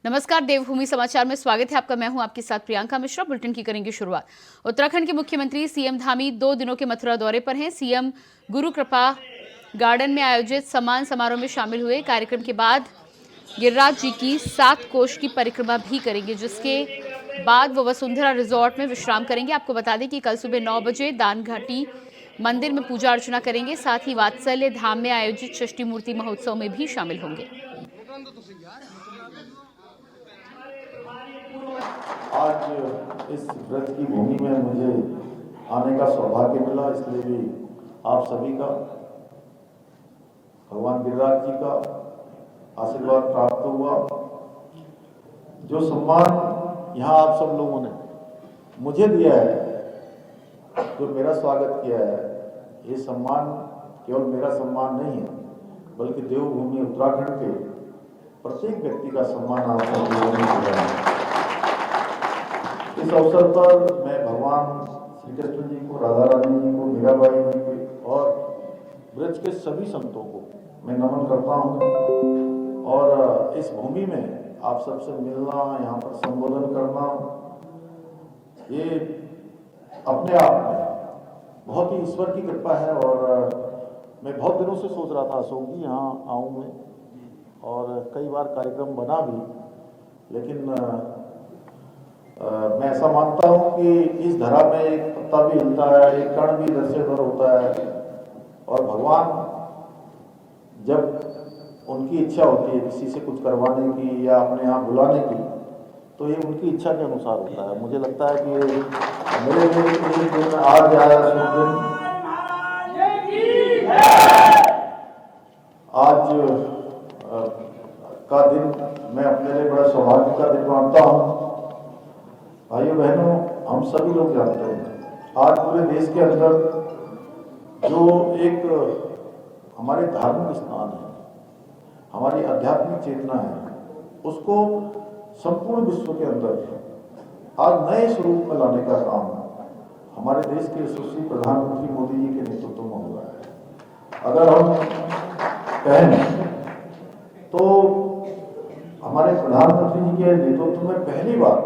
नमस्कार, देवभूमि समाचार में स्वागत है आपका। मैं हूं आपके साथ प्रियंका मिश्रा। बुलेटिन की करेंगे शुरुआत। उत्तराखंड के मुख्यमंत्री सीएम धामी 2 दिनों के मथुरा दौरे पर हैं। सीएम गुरु कृपा गार्डन में आयोजित सम्मान समारोह में शामिल हुए। कार्यक्रम के बाद गिरिराज जी की 7 कोष की परिक्रमा भी करेंगे, जिसके बाद वो वसुंधरा रिजॉर्ट में विश्राम करेंगे। आपको बता दें कि कल सुबह 9 बजे दान घाटी मंदिर में पूजा अर्चना करेंगे। साथ ही वात्सल्य धाम में आयोजित षष्ठी मूर्ति महोत्सव में भी शामिल होंगे। आज इस व्रत की भूमि में मुझे आने का सौभाग्य मिला, इसलिए भी आप सभी का, भगवान गिरिराज जी का आशीर्वाद प्राप्त हुआ। जो सम्मान यहाँ आप सब लोगों ने मुझे दिया है, जो मेरा स्वागत किया है, ये सम्मान केवल मेरा सम्मान नहीं है, बल्कि देवभूमि उत्तराखंड के प्रत्येक व्यक्ति का सम्मान आप सब लोगों ने किया है। इस अवसर पर मैं भगवान श्री कृष्ण जी को, राधा रानी जी को, मीराबाई जी को और ब्रज के सभी संतों को मैं नमन करता हूँ। और इस भूमि में आप सबसे मिलना, यहाँ पर संबोधन करना, ये अपने आप में बहुत ही ईश्वर की कृपा है। और मैं बहुत दिनों से सोच रहा था अशोक जी यहाँ आऊँ मैं, और कई बार कार्यक्रम बना भी, लेकिन मैं ऐसा मानता हूँ कि इस धरा में एक पत्ता भी हिलता है, एक कण भी इधर से उधर होता है, और भगवान जब उनकी इच्छा होती है किसी से कुछ करवाने की या अपने यहाँ बुलाने की, तो ये उनकी इच्छा के अनुसार होता है। मुझे लगता है कि मेरे लिए एक दिन आज आया, शुभ दिन आज का दिन मैं अपने लिए बड़ा सौभाग्य का दिन मानता हूँ। भाइयों बहनों, हम सभी लोग जानते हैं आज पूरे देश के अंदर जो एक हमारे धार्मिक स्थान है, हमारी आध्यात्मिक चेतना है, उसको संपूर्ण विश्व के अंदर आज नए स्वरूप में लाने का काम हमारे देश के यशस्वी प्रधानमंत्री मोदी जी के नेतृत्व में हो रहा है। अगर हम कहें तो हमारे प्रधानमंत्री जी के नेतृत्व में पहली बार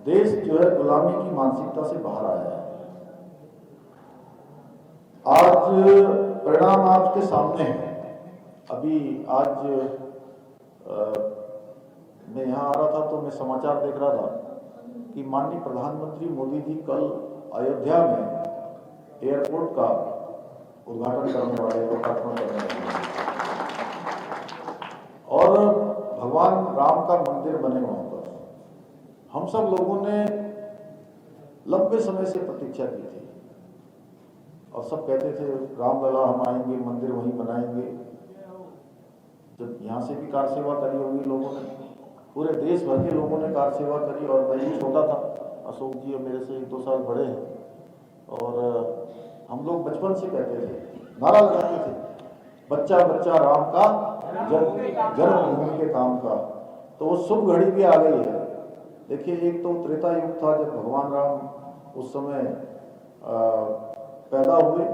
देश जो है गुलामी की मानसिकता से बाहर आया है। आज परिणाम आपके सामने है। अभी आज मैं यहाँ आ रहा था तो मैं समाचार देख रहा था कि माननीय प्रधानमंत्री मोदी जी कल अयोध्या में एयरपोर्ट का उद्घाटन करने वाले, लोकार्पण करने वाले, और भगवान राम का मंदिर बने वहां पर। हम सब लोगों ने लंबे समय से प्रतीक्षा की थी और सब कहते थे रामलला हम आएंगे, मंदिर वहीं बनाएंगे। जब यहाँ से भी कार सेवा करी होगी लोगों ने, पूरे देश भर के लोगों ने कार सेवा करी। और मैं ही छोटा था, अशोक जी मेरे से 1-2 साल बड़े हैं, और हम लोग बचपन से कहते थे, नारा लगाते थे, बच्चा बच्चा राम का, जन्मभूमि के काम का। तो वो शुभ घड़ी भी आ गई है। देखिए, एक तो त्रेता युग था जब भगवान राम उस समय पैदा हुए,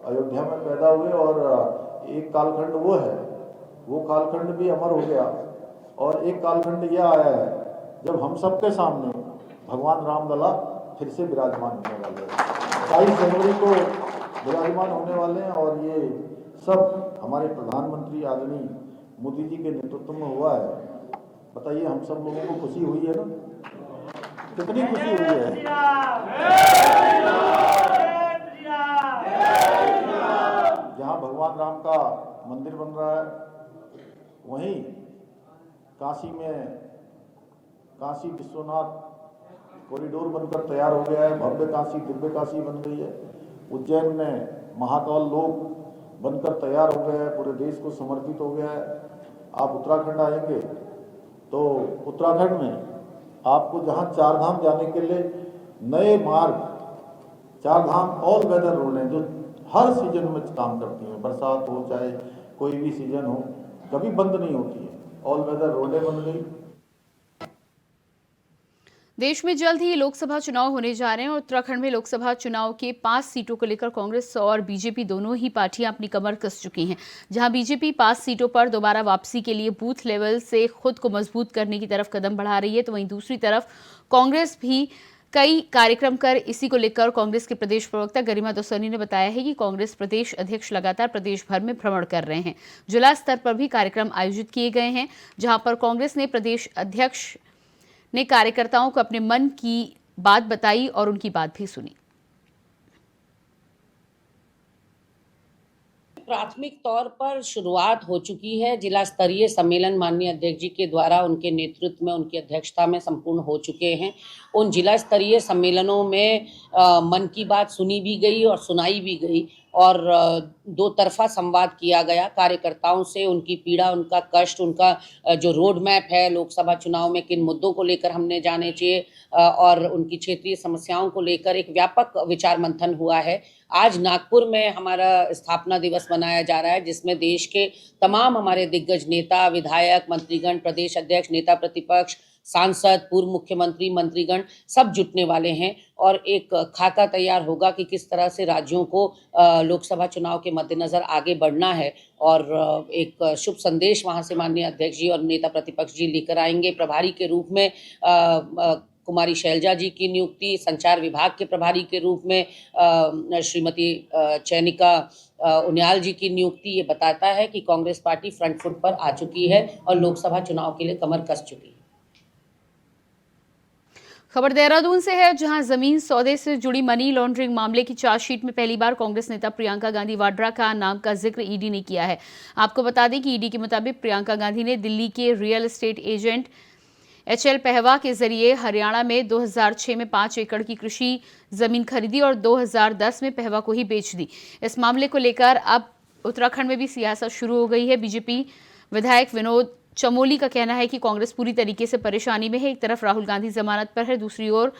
अयोध्या में पैदा हुए, और एक कालखंड वो है, वो कालखंड भी अमर हो गया। और एक कालखंड यह आया है जब हम सबके सामने भगवान रामलला फिर से विराजमान होने वाले हैं। 22 जनवरी को विराजमान होने वाले हैं, और ये सब हमारे प्रधानमंत्री आदरणीय मोदी जी के नेतृत्व में हुआ है। बताइए, हम सब लोगों को खुशी हुई है ना? कितनी खुशी हुई है। जहाँ भगवान राम का मंदिर बन रहा है, वहीं काशी में काशी विश्वनाथ कॉरिडोर बनकर तैयार हो गया है। भव्य काशी, दिव्य काशी बन गई है। उज्जैन में महाकाल लोक बनकर तैयार हो गया है, पूरे देश को समर्पित हो गया है। आप उत्तराखंड आएंगे तो उत्तराखंड में आपको जहाँ 4 धाम जाने के लिए नए मार्ग, 4 धाम ऑल वेदर रोड हैं, जो हर सीजन में काम करती हैं। बरसात हो चाहे कोई भी सीजन हो, कभी बंद नहीं होती है। ऑल वेदर रोडें बन गई। देश में जल्द ही लोकसभा चुनाव होने जा रहे हैं और उत्तराखंड में लोकसभा चुनाव के 5 सीटों को लेकर कांग्रेस और बीजेपी दोनों ही पार्टियां अपनी कमर कस चुकी हैं। जहां बीजेपी 5 सीटों पर दोबारा वापसी के लिए बूथ लेवल से खुद को मजबूत करने की तरफ कदम बढ़ा रही है, तो वहीं दूसरी तरफ कांग्रेस भी कई कार्यक्रम कर इसी को लेकर कांग्रेस के प्रदेश प्रवक्ता गरिमा दसौनी ने बताया है कि कांग्रेस प्रदेश अध्यक्ष लगातार प्रदेश भर में भ्रमण कर रहे हैं। जिला स्तर पर भी कार्यक्रम आयोजित किए गए हैं, जहां पर कांग्रेस ने प्रदेश अध्यक्ष ने कार्यकर्ताओं को अपने मन की बात बताई और उनकी बात भी सुनी। प्राथमिक तौर पर शुरुआत हो चुकी है। जिला स्तरीय सम्मेलन माननीय अध्यक्ष जी के द्वारा उनके नेतृत्व में, उनकी अध्यक्षता में संपूर्ण हो चुके हैं। उन जिला स्तरीय सम्मेलनों में मन की बात सुनी भी गई और सुनाई भी गई और दो तरफा संवाद किया गया कार्यकर्ताओं से। उनकी पीड़ा, उनका कष्ट, उनका जो रोड मैप है लोकसभा चुनाव में किन मुद्दों को लेकर हमने जाने चाहिए और उनकी क्षेत्रीय समस्याओं को लेकर एक व्यापक विचार मंथन हुआ है। आज नागपुर में हमारा स्थापना दिवस मनाया जा रहा है, जिसमें देश के तमाम हमारे दिग्गज नेता, विधायक, मंत्रीगण, प्रदेश अध्यक्ष, नेता प्रतिपक्ष, सांसद, पूर्व मुख्यमंत्री, मंत्रीगण सब जुटने वाले हैं और एक खाका तैयार होगा कि किस तरह से राज्यों को लोकसभा चुनाव के मद्देनजर आगे बढ़ना है और एक शुभ संदेश वहां से माननीय अध्यक्ष जी और नेता प्रतिपक्ष जी लेकर आएंगे। प्रभारी के रूप में कुमारी शैलजा जी की नियुक्ति, संचार विभाग के प्रभारी के रूप में श्रीमती चैनिका उनियाल जी की नियुक्ति, ये बताता है कि कांग्रेस पार्टी फ्रंट फुट पर आ चुकी है और लोकसभा चुनाव के लिए कमर कस चुकी है। खबर देहरादून से है, जहां जमीन सौदे से जुड़ी मनी लॉन्ड्रिंग मामले की चार्जशीट में पहली बार कांग्रेस नेता प्रियंका गांधी वाड्रा का नाम का जिक्र ईडी ने किया है। आपको बता दें कि ईडी के मुताबिक प्रियंका गांधी ने दिल्ली के real estate agent HL Pahwa के जरिए हरियाणा में 2006 में 5 एकड़ की कृषि जमीन खरीदी और 2010 में पहवा को ही बेच दी। इस मामले को लेकर अब उत्तराखंड में भी सियासत शुरू हो गई है। बीजेपी विधायक विनोद चमोली का कहना है कि कांग्रेस पूरी तरीके से परेशानी में है। एक तरफ राहुल गांधी जमानत पर है, दूसरी ओर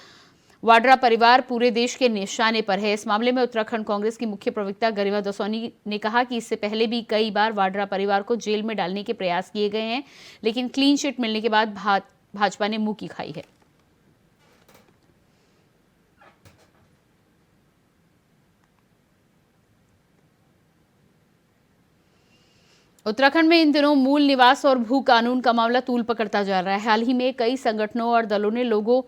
वाड्रा परिवार पूरे देश के निशाने पर है। इस मामले में उत्तराखंड कांग्रेस की मुख्य प्रवक्ता गरिमा दसौनी ने कहा कि इससे पहले भी कई बार वाड्रा परिवार को जेल में डालने के प्रयास किए गए हैं, लेकिन क्लीन चिट मिलने के बाद भाजपा ने मुंह की खाई है। उत्तराखंड में इन दिनों मूल निवास और भू कानून का मामला तूल पकड़ता जा रहा है। हाल ही में कई संगठनों और दलों ने लोगों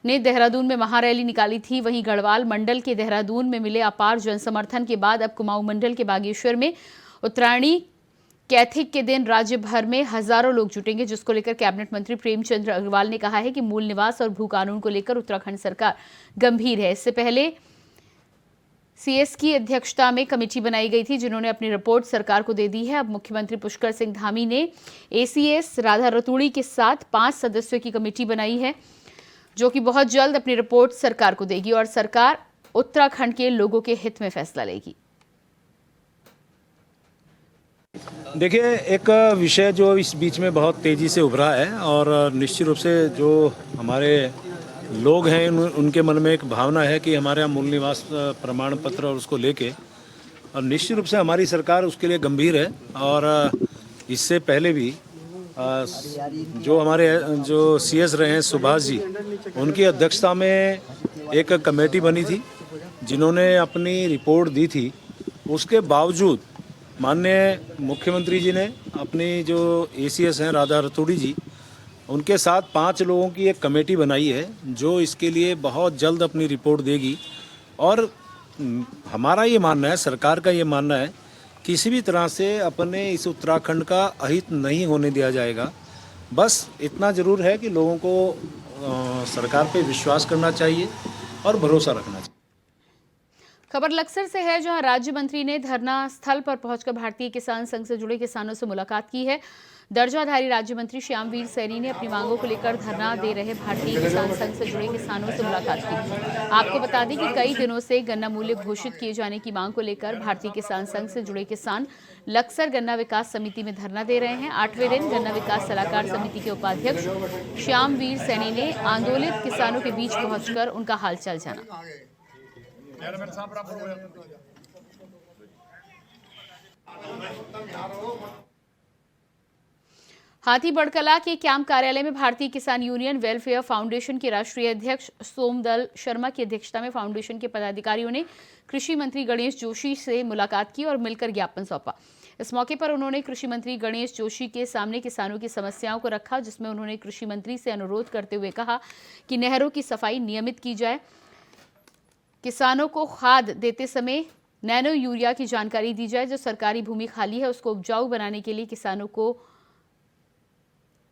ने देहरादून में महारैली निकाली थी। वहीं गढ़वाल मंडल के देहरादून में मिले अपार जन समर्थन के बाद अब कुमाऊं मंडल के बागेश्वर में उत्तरायणी कैथिक के दिन राज्य भर में हजारों लोग जुटेंगे, जिसको लेकर कैबिनेट मंत्री प्रेमचंद्र अग्रवाल ने कहा है कि मूल निवास और भू कानून को लेकर उत्तराखंड सरकार गंभीर है। इससे पहले CS की अध्यक्षता में कमेटी बनाई गई थी, जिन्होंने अपनी रिपोर्ट सरकार को दे दी है। अब मुख्यमंत्री पुष्कर सिंह धामी ने ACS राधा रतूड़ी के साथ 5 सदस्यों की कमेटी बनाई है, जो कि बहुत जल्द अपनी रिपोर्ट सरकार को देगी और सरकार उत्तराखंड के लोगों के हित में फैसला लेगी। देखिए, एक विषय जो इस बीच में बहुत तेज़ी से उभरा है और निश्चित रूप से जो हमारे लोग हैं उनके मन में एक भावना है कि हमारे यहाँ मूल निवास प्रमाण पत्र और उसको लेके, और निश्चित रूप से हमारी सरकार उसके लिए गंभीर है। और इससे पहले भी जो हमारे जो CS रहे हैं सुभाष जी, उनकी अध्यक्षता में एक कमेटी बनी थी जिन्होंने अपनी रिपोर्ट दी थी। उसके बावजूद माननीय मुख्यमंत्री जी ने अपनी जो ACS हैं राधा रतूड़ी जी, उनके साथ 5 लोगों की एक कमेटी बनाई है जो इसके लिए बहुत जल्द अपनी रिपोर्ट देगी। और हमारा ये मानना है, सरकार का ये मानना है, किसी भी तरह से अपने इस उत्तराखंड का अहित नहीं होने दिया जाएगा। बस इतना ज़रूर है कि लोगों को सरकार पे विश्वास करना चाहिए और भरोसा रखना चाहिए। खबर लक्सर से है, जहां राज्य मंत्री ने धरना स्थल पर पहुंचकर भारतीय किसान संघ से जुड़े किसानों से मुलाकात की है। दर्जाधारी राज्य मंत्री श्यामवीर सैनी ने अपनी मांगों को लेकर धरना दे रहे भारतीय किसान संघ से जुड़े किसानों से मुलाकात की। आपको बता दें कि कई दिनों से गन्ना मूल्य घोषित किए जाने की मांग को लेकर भारतीय किसान संघ से जुड़े किसान लक्सर गन्ना विकास समिति में धरना दे रहे हैं। 8वें दिन गन्ना विकास सलाहकार समिति के उपाध्यक्ष श्यामवीर सैनी ने आंदोलित किसानों के बीच पहुंचकर उनका हालचाल जाना। हाथी बड़कला के कैंप कार्यालय में भारतीय किसान यूनियन वेलफेयर फाउंडेशन के राष्ट्रीय अध्यक्ष सोमदल शर्मा की अध्यक्षता में फाउंडेशन के पदाधिकारियों ने कृषि मंत्री गणेश जोशी से मुलाकात की और मिलकर ज्ञापन सौंपा। इस मौके पर उन्होंने कृषि मंत्री गणेश जोशी के सामने किसानों की समस्याओं को रखा, जिसमें उन्होंने कृषि मंत्री से अनुरोध करते हुए कहा कि नहरों की सफाई नियमित की जाए, किसानों को खाद देते समय नैनो यूरिया की जानकारी दी जाए, जो सरकारी भूमि खाली है उसको उपजाऊ बनाने के लिए किसानों को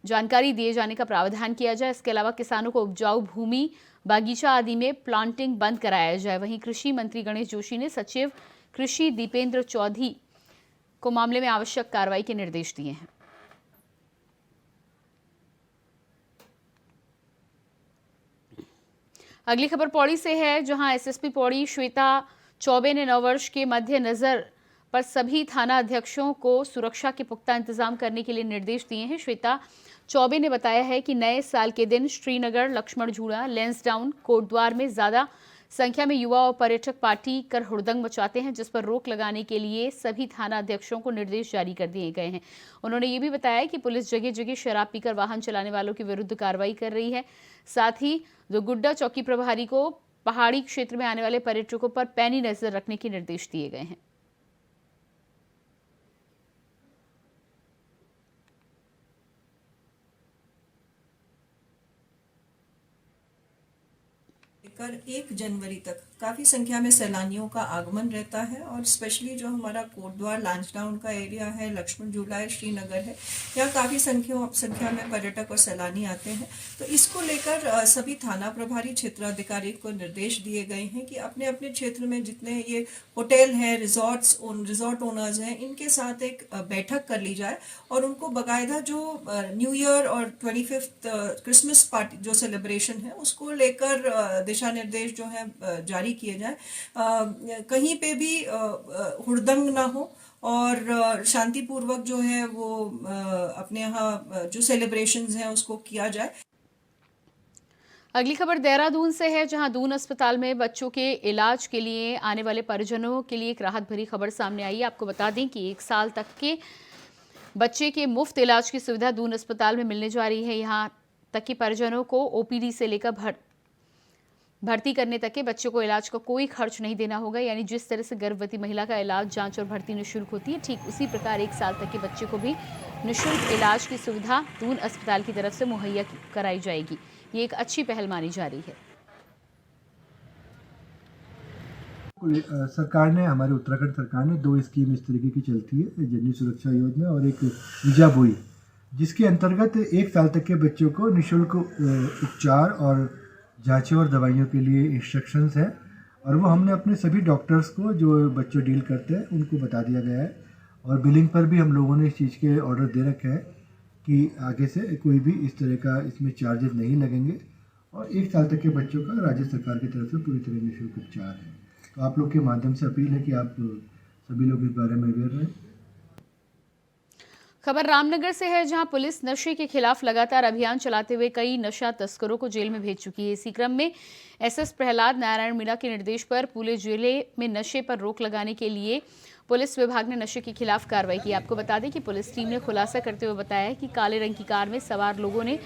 जानकारी दिए जाने का प्रावधान किया जाए। इसके अलावा किसानों को उपजाऊ भूमि, बागीचा आदि में प्लांटिंग बंद कराया जाए। वहीं कृषि मंत्री गणेश जोशी ने सचिव कृषि दीपेंद्र चौधरी को मामले में आवश्यक कार्रवाई के निर्देश दिए हैं। अगली खबर पौड़ी से है, जहां एसएसपी पौड़ी श्वेता चौबे ने नववर्ष के मध्य नजर पर सभी थाना अध्यक्षों को सुरक्षा के पुख्ता इंतजाम करने के लिए निर्देश दिए हैं। श्वेता चौबे ने बताया है कि नए साल के दिन श्रीनगर, लक्ष्मण झूला, लेंसडाउन, कोटद्वार में ज्यादा संख्या में युवा और पर्यटक पार्टी कर हुड़दंग मचाते हैं, जिस पर रोक लगाने के लिए सभी थाना अध्यक्षों को निर्देश जारी कर दिए गए हैं। उन्होंने ये भी बताया कि पुलिस जगह जगह शराब पीकर वाहन चलाने वालों के विरुद्ध कार्रवाई कर रही है। साथ ही गुड्डा चौकी प्रभारी को पहाड़ी क्षेत्र में आने वाले पर्यटकों पर पैनी नजर रखने के निर्देश दिए गए हैं। कर 1 जनवरी तक काफ़ी संख्या में सैलानियों का आगमन रहता है और स्पेशली जो हमारा कोटद्वार, लांसडाउन का एरिया है, लक्ष्मण झूला है, श्रीनगर है, यहाँ काफ़ी संख्या में पर्यटक और सैलानी आते हैं। तो इसको लेकर सभी थाना प्रभारी, क्षेत्राधिकारी को निर्देश दिए गए हैं कि अपने अपने क्षेत्र में जितने ये होटल हैं, रिजॉर्ट ओनर्स हैं, इनके साथ एक बैठक कर ली जाए और उनको बाकायदा जो न्यू ईयर और 25th क्रिसमस पार्टी जो सेलिब्रेशन है उसको लेकर दिशा निर्देश जो है जारी किए जाए। कहीं पे भी हुड़दंग ना हो और शांतिपूर्वक जो है वो अपने यहाँ जो सेलिब्रेशंस हैं उसको किया जाए। अगली खबर देहरादून से है, जहां दून अस्पताल में बच्चों के इलाज के लिए आने वाले परिजनों के लिए एक राहत भरी खबर सामने आई है। आपको बता दें कि 1 साल तक के बच्चे के मुफ्त इलाज की सुविधा दून अस्पताल में मिलने जा रही है। यहां तक कि परिजनों को ओपीडी से लेकर भर्ती करने तक के बच्चों को इलाज का कोई खर्च नहीं देना होगा। यानी जिस तरह से गर्भवती महिला का इलाज, जांच और भर्ती निःशुल्क होती है, ठीक उसी प्रकार 1 साल तक के बच्चे को भी निःशुल्क इलाज की सुविधा दून अस्पताल की तरफ से मुहैया कराई जाएगी। ये एक अच्छी पहल मानी जा रही है। सरकार ने, हमारे उत्तराखंड सरकार ने 2 स्कीम इस तरीके की चलती है, जननी सुरक्षा योजना और एक विजा बोई, जिसके अंतर्गत 1 साल तक के बच्चों को निःशुल्क उपचार और जांचें और दवाइयों के लिए इंस्ट्रक्शंस हैं और वो हमने अपने सभी डॉक्टर्स को जो बच्चों डील करते हैं उनको बता दिया गया है और बिलिंग पर भी हम लोगों ने इस चीज़ के ऑर्डर दे रखे हैं कि आगे से कोई भी इस तरह का इसमें चार्जेस नहीं लगेंगे और 1 साल तक के बच्चों का राज्य सरकार की तरफ से पूरी तरह निःशुल्क उपचार है। तो आप लोग के माध्यम से अपील है कि आप सभी लोग इस बारे में अवेयर रहें। खबर रामनगर से है, जहां पुलिस नशे के खिलाफ लगातार अभियान चलाते हुए कई नशा तस्करों को जेल में भेज चुकी है। इसी क्रम में एसएस प्रहलाद नारायण मीणा के निर्देश पर पूरे जिले में नशे पर रोक लगाने के लिए पुलिस विभाग ने नशे के खिलाफ कार्रवाई की। आपको बता दें कि पुलिस टीम ने खुलासा करते हुए बताया कि काले रंग की कार में सवार लोगों ने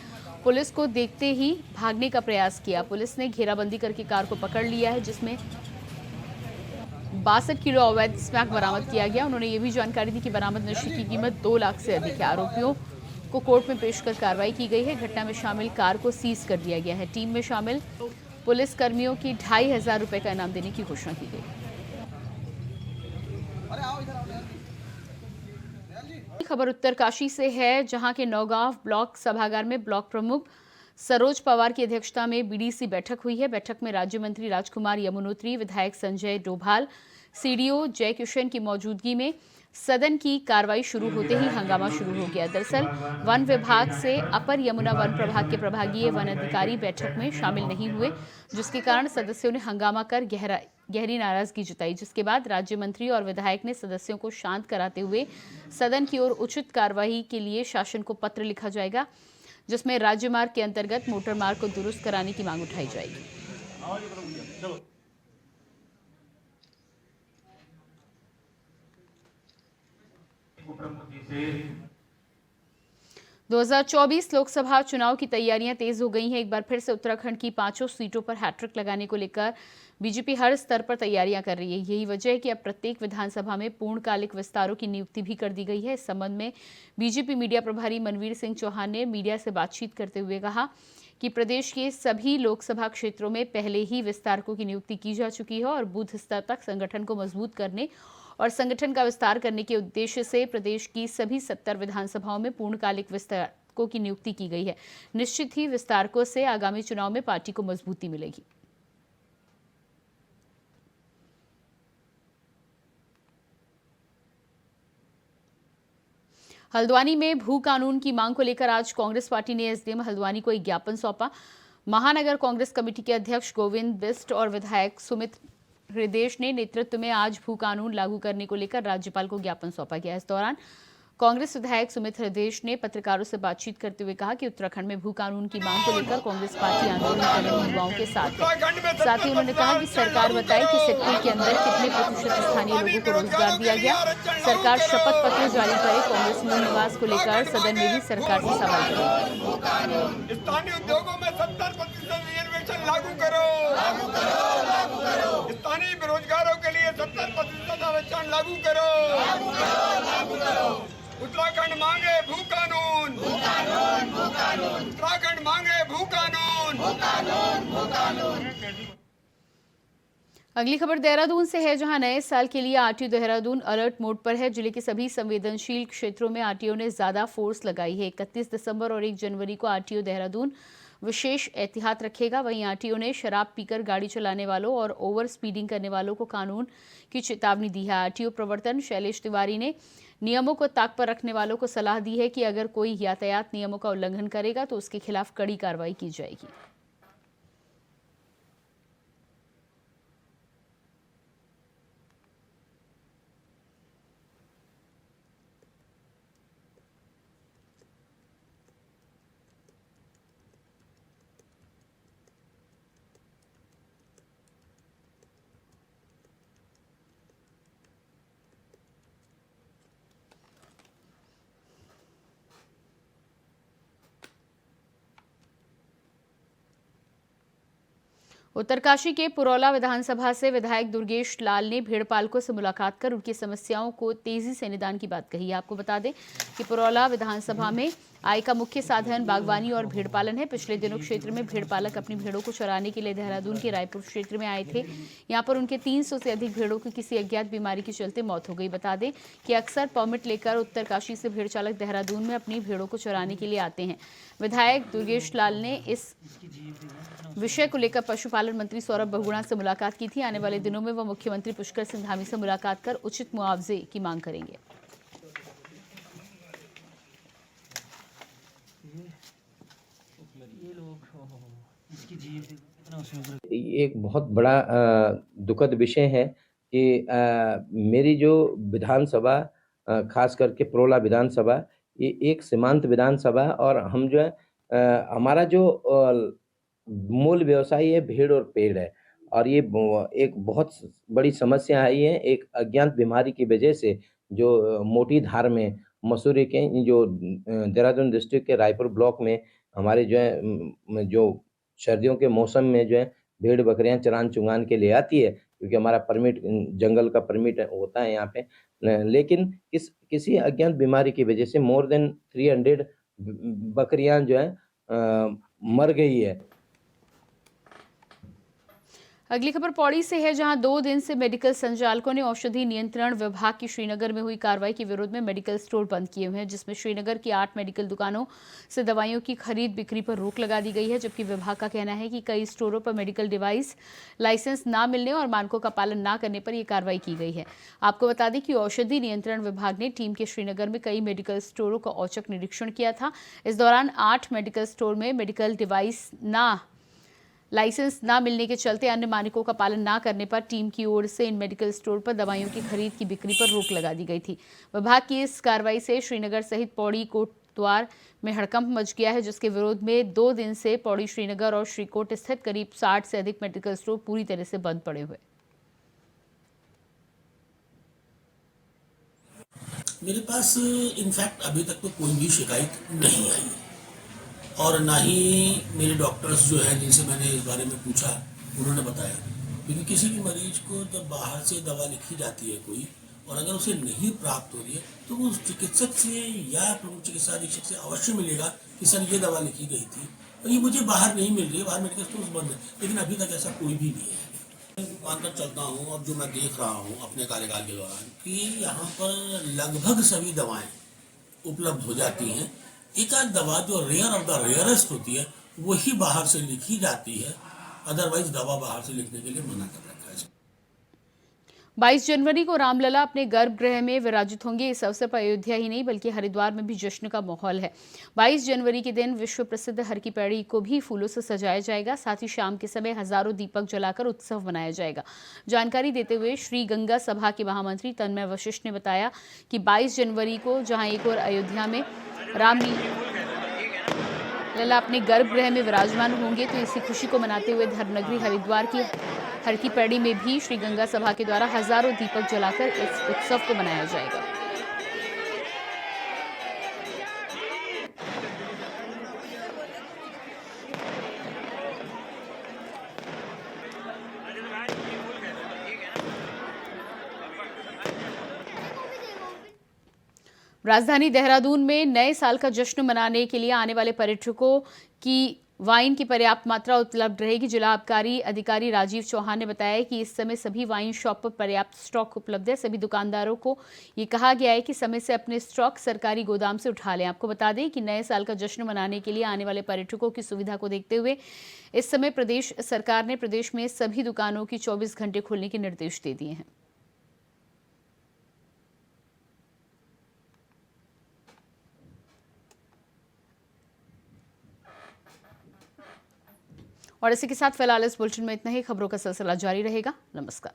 पुलिस को देखते ही भागने का प्रयास किया। पुलिस ने घेराबंदी करके कार को पकड़ लिया है, जिसमें 62 किलो अवैध स्मैक बरामद किया गया। उन्होंने ये भी जानकारी दी कि बरामद नशे की कीमत 2 लाख से अधिक है। आरोपियों को कोर्ट में पेश कर कार्रवाई की गई है। घटना में शामिल कार को सीज कर दिया गया है। टीम में शामिल पुलिस कर्मियों की 2500 रुपए का इनाम देने की घोषणा की गई। खबर उत्तरकाशी से है, जहां के नौगांव ब्लॉक सभागार में ब्लॉक प्रमुख सरोज पवार की अध्यक्षता में बीडीसी बैठक हुई है। बैठक में राज्य मंत्री राजकुमार यमुनोत्री, विधायक संजय डोभाल, सीडीओ जय किशन की मौजूदगी में सदन की कार्रवाई शुरू होते ही हंगामा शुरू हो गया। दरअसल वन विभाग से अपर यमुना वन प्रभाग के प्रभागीय वन अधिकारी बैठक में शामिल नहीं हुए, जिसके कारण सदस्यों ने हंगामा कर गहरी नाराजगी जताई। जिसके बाद राज्य मंत्री और विधायक ने सदस्यों को शांत कराते हुए सदन की ओर उचित कार्रवाई के लिए शासन को पत्र लिखा जाएगा, जिसमें राज्य मार्ग के अंतर्गत मोटर मार्ग को दुरुस्त कराने की मांग उठाई जाएगी। 2024 लोकसभा चुनाव की तैयारियां तेज हो गई हैं। एक बार फिर से उत्तराखंड की 5 सीटों पर हैट्रिक लगाने को लेकर बीजेपी हर स्तर पर तैयारियां कर रही है। यही वजह है कि अब प्रत्येक विधानसभा में पूर्णकालिक विस्तारों की नियुक्ति भी कर दी गई है। इस संबंध में बीजेपी मीडिया प्रभारी मनवीर सिंह चौहान ने मीडिया से बातचीत करते हुए कहा कि प्रदेश के सभी लोकसभा क्षेत्रों में पहले ही विस्तारकों की नियुक्ति की जा चुकी है और बूथ स्तर तक संगठन को मजबूत करने और संगठन का विस्तार करने के उद्देश्य से प्रदेश की सभी 70 विधानसभाओं में पूर्णकालिक विस्तारकों की नियुक्ति की गई है। निश्चित ही विस्तारकों से आगामी चुनाव में पार्टी को मजबूती मिलेगी। हल्द्वानी में भू कानून की मांग को लेकर आज कांग्रेस पार्टी ने एसडीएम हल्द्वानी को एक ज्ञापन सौंपा। महानगर कांग्रेस कमेटी के अध्यक्ष गोविंद बिष्ट और विधायक सुमित हृदेश ने नेतृत्व में आज भू कानून लागू करने को लेकर राज्यपाल को ज्ञापन सौंपा गया। इस दौरान कांग्रेस विधायक सुमित हृदेश ने पत्रकारों से बातचीत करते हुए कहा कि उत्तराखंड में भू कानून की मांग को लेकर कांग्रेस पार्टी आंदोलन कर रहे युवाओं के साथ है। साथ ही उन्होंने कहा कि सरकार बताए कि सेक्टर के अंदर कितने प्रतिशत स्थानीय लोगों को रोजगार दिया गया। सरकार शपथ पत्र जारी करे। कांग्रेस मूल निवास को लेकर सदन में भी सरकार से सवाल करेगी। स्थानीय उद्योगों में 70% रिजर्वेशन लागू करो। स्थानीय बेरोजगारों के लिए 70% आरक्षण लागू करो। उत्तराखंड मांगे भू कानून। उत्तराखंड मांगे भू कानून। अगली खबर देहरादून से है, जहां नए साल के लिए आरटीओ देहरादून अलर्ट मोड पर है। जिले के सभी संवेदनशील क्षेत्रों में आरटीओ ने ज्यादा फोर्स लगाई है। 31 दिसंबर और 1 जनवरी को आरटीओ देहरादून विशेष एहतियात रखेगा। वहीं आरटीओ ने शराब पीकर गाड़ी चलाने वालों और ओवर स्पीडिंग करने वालों को कानून की चेतावनी दी है। आरटीओ प्रवर्तन शैलेश तिवारी ने नियमों को ताक पर रखने वालों को सलाह दी है कि अगर कोई यातायात नियमों का उल्लंघन करेगा तो उसके खिलाफ कड़ी कार्रवाई की जाएगी। उत्तरकाशी के पुरौला विधानसभा से विधायक दुर्गेश लाल ने भेड़पालकों से मुलाकात कर उनकी समस्याओं को तेजी से निदान की बात कही है। आपको बता दें कि पुरौला विधानसभा में आय का मुख्य साधन बागवानी और भेड़पालन है। पिछले दिनों क्षेत्र में भेड़पालक अपनी भेड़ों को चराने के लिए देहरादून के रायपुर क्षेत्र में आए थे। यहां पर उनके 300 से अधिक भेड़ों की किसी अज्ञात बीमारी के चलते मौत हो गई। बता दें कि अक्सर परमिट लेकर उत्तरकाशी से भेड़ चालक देहरादून में अपनी भेड़ों को चराने के लिए आते हैं। विधायक दुर्गेश लाल ने इस विषय को लेकर पशुपालन मंत्री सौरभ बहुगुणा से मुलाकात की थी। आने वाले दिनों में वह मुख्यमंत्री पुष्कर सिंह धामी से मुलाकात कर उचित मुआवजे की मांग करेंगे। एक बहुत बड़ा दुखद विषय है कि मेरी जो विधानसभा खास करके पुरौला विधानसभा ये एक सीमांत विधानसभा और हम जो है हमारा जो मूल व्यवसाय है भेड़ और पेड़ है और ये एक बहुत बड़ी समस्या आई है। एक अज्ञात बीमारी की वजह से जो मोटी धार में मसूरी के जो देहरादून डिस्ट्रिक्ट के रायपुर ब्लॉक में हमारे जो है जो सर्दियों के मौसम में जो है भेड़ बकरियां चरान चुंगान के लिए आती है, क्योंकि हमारा परमिट जंगल का परमिट होता है यहाँ पे, लेकिन किसी अज्ञात बीमारी की वजह से मोर देन 300 बकरियां जो है मर गई है। अगली खबर पौड़ी से है, जहां 2 दिन से मेडिकल संचालकों ने औषधि नियंत्रण विभाग की श्रीनगर में हुई कार्रवाई के विरोध में मेडिकल स्टोर बंद किए हुए हैं, जिसमें श्रीनगर की 8 मेडिकल दुकानों से दवाइयों की खरीद बिक्री पर रोक लगा दी गई है। जबकि विभाग का कहना है कि कई स्टोरों पर मेडिकल डिवाइस लाइसेंस न मिलने और मानकों का पालन न करने पर यह कार्रवाई की गई है। आपको बता दें कि औषधि नियंत्रण विभाग ने टीम के श्रीनगर में कई मेडिकल स्टोरों का औचक निरीक्षण किया था। इस दौरान 8 मेडिकल स्टोर में मेडिकल डिवाइस लाइसेंस ना मिलने के चलते अन्य मानकों का पालन ना करने पर टीम की ओर से इन मेडिकल स्टोर पर दवाइयों की खरीद की बिक्री पर रोक लगा दी गई थी। विभाग की इस कार्रवाई से श्रीनगर सहित पौड़ी कोटद्वार में हड़कंप मच गया है, जिसके विरोध में 2 दिन से पौड़ी, श्रीनगर और श्रीकोट स्थित करीब 60 से अधिक मेडिकल स्टोर पूरी तरह से बंद पड़े हुए। मेरे पास इनफैक्ट अभी तक तो कोई भी शिकायत नहीं आई है और ना ही मेरे डॉक्टर्स जो हैं जिनसे मैंने इस बारे में पूछा उन्होंने बताया, क्योंकि किसी भी मरीज को जब बाहर से दवा लिखी जाती है कोई और अगर उसे नहीं प्राप्त हो रही है तो वो चिकित्सक से या प्रमुख चिकित्सा अधीक्षक से अवश्य मिलेगा कि सर ये दवा लिखी गई थी और ये मुझे बाहर नहीं मिल रही है, बाहर मेडिकल स्टोर्स बंद है, लेकिन अभी तक ऐसा कोई भी नहीं है। मानकर चलता हूँ और जो मैं देख रहा हूँ अपने कार्यकाल के दौरान कि यहाँ पर लगभग सभी दवाएं उपलब्ध हो जाती हैं। एक आध दवा जो रेयर ऑफ द रेयरेस्ट होती है वही बाहर से लिखी जाती है, अदरवाइज दवा बाहर से लिखने के लिए मना कर रखा है। 22 जनवरी को रामलला अपने गर्भगृह में विराजित होंगे। इस अवसर पर अयोध्या ही नहीं बल्कि हरिद्वार में भी जश्न का माहौल है। 22 जनवरी के दिन विश्व प्रसिद्ध हर की पैड़ी को भी फूलों से सजाया जाएगा। साथ ही शाम के समय हजारों दीपक जलाकर उत्सव मनाया जाएगा। जानकारी देते हुए श्री गंगा सभा के महामंत्री तन्मय वशिष्ठ ने बताया कि 22 जनवरी को जहां एक और अयोध्या में लला अपने गर्भगृह में विराजमान होंगे, तो इसी खुशी को मनाते हुए धर्मनगरी हरिद्वार की हर की पैड़ी में भी श्री गंगा सभा के द्वारा हजारों दीपक जलाकर इस उत्सव को मनाया जाएगा। राजधानी देहरादून में नए साल का जश्न मनाने के लिए आने वाले पर्यटकों की वाइन की पर्याप्त मात्रा उपलब्ध रहेगी। जिला आबकारी अधिकारी राजीव चौहान ने बताया कि इस समय सभी वाइन शॉप पर पर्याप्त स्टॉक उपलब्ध है। सभी दुकानदारों को ये कहा गया है कि समय से अपने स्टॉक सरकारी गोदाम से उठा लें। आपको बता दें कि नए साल का जश्न मनाने के लिए आने वाले पर्यटकों की सुविधा को देखते हुए इस समय प्रदेश सरकार ने प्रदेश में सभी दुकानों की 24 घंटे खोलने के निर्देश दे दिए हैं। और इसी के साथ फिलहाल इस बुलेटिन में इतना ही। खबरों का सिलसिला जारी रहेगा। नमस्कार।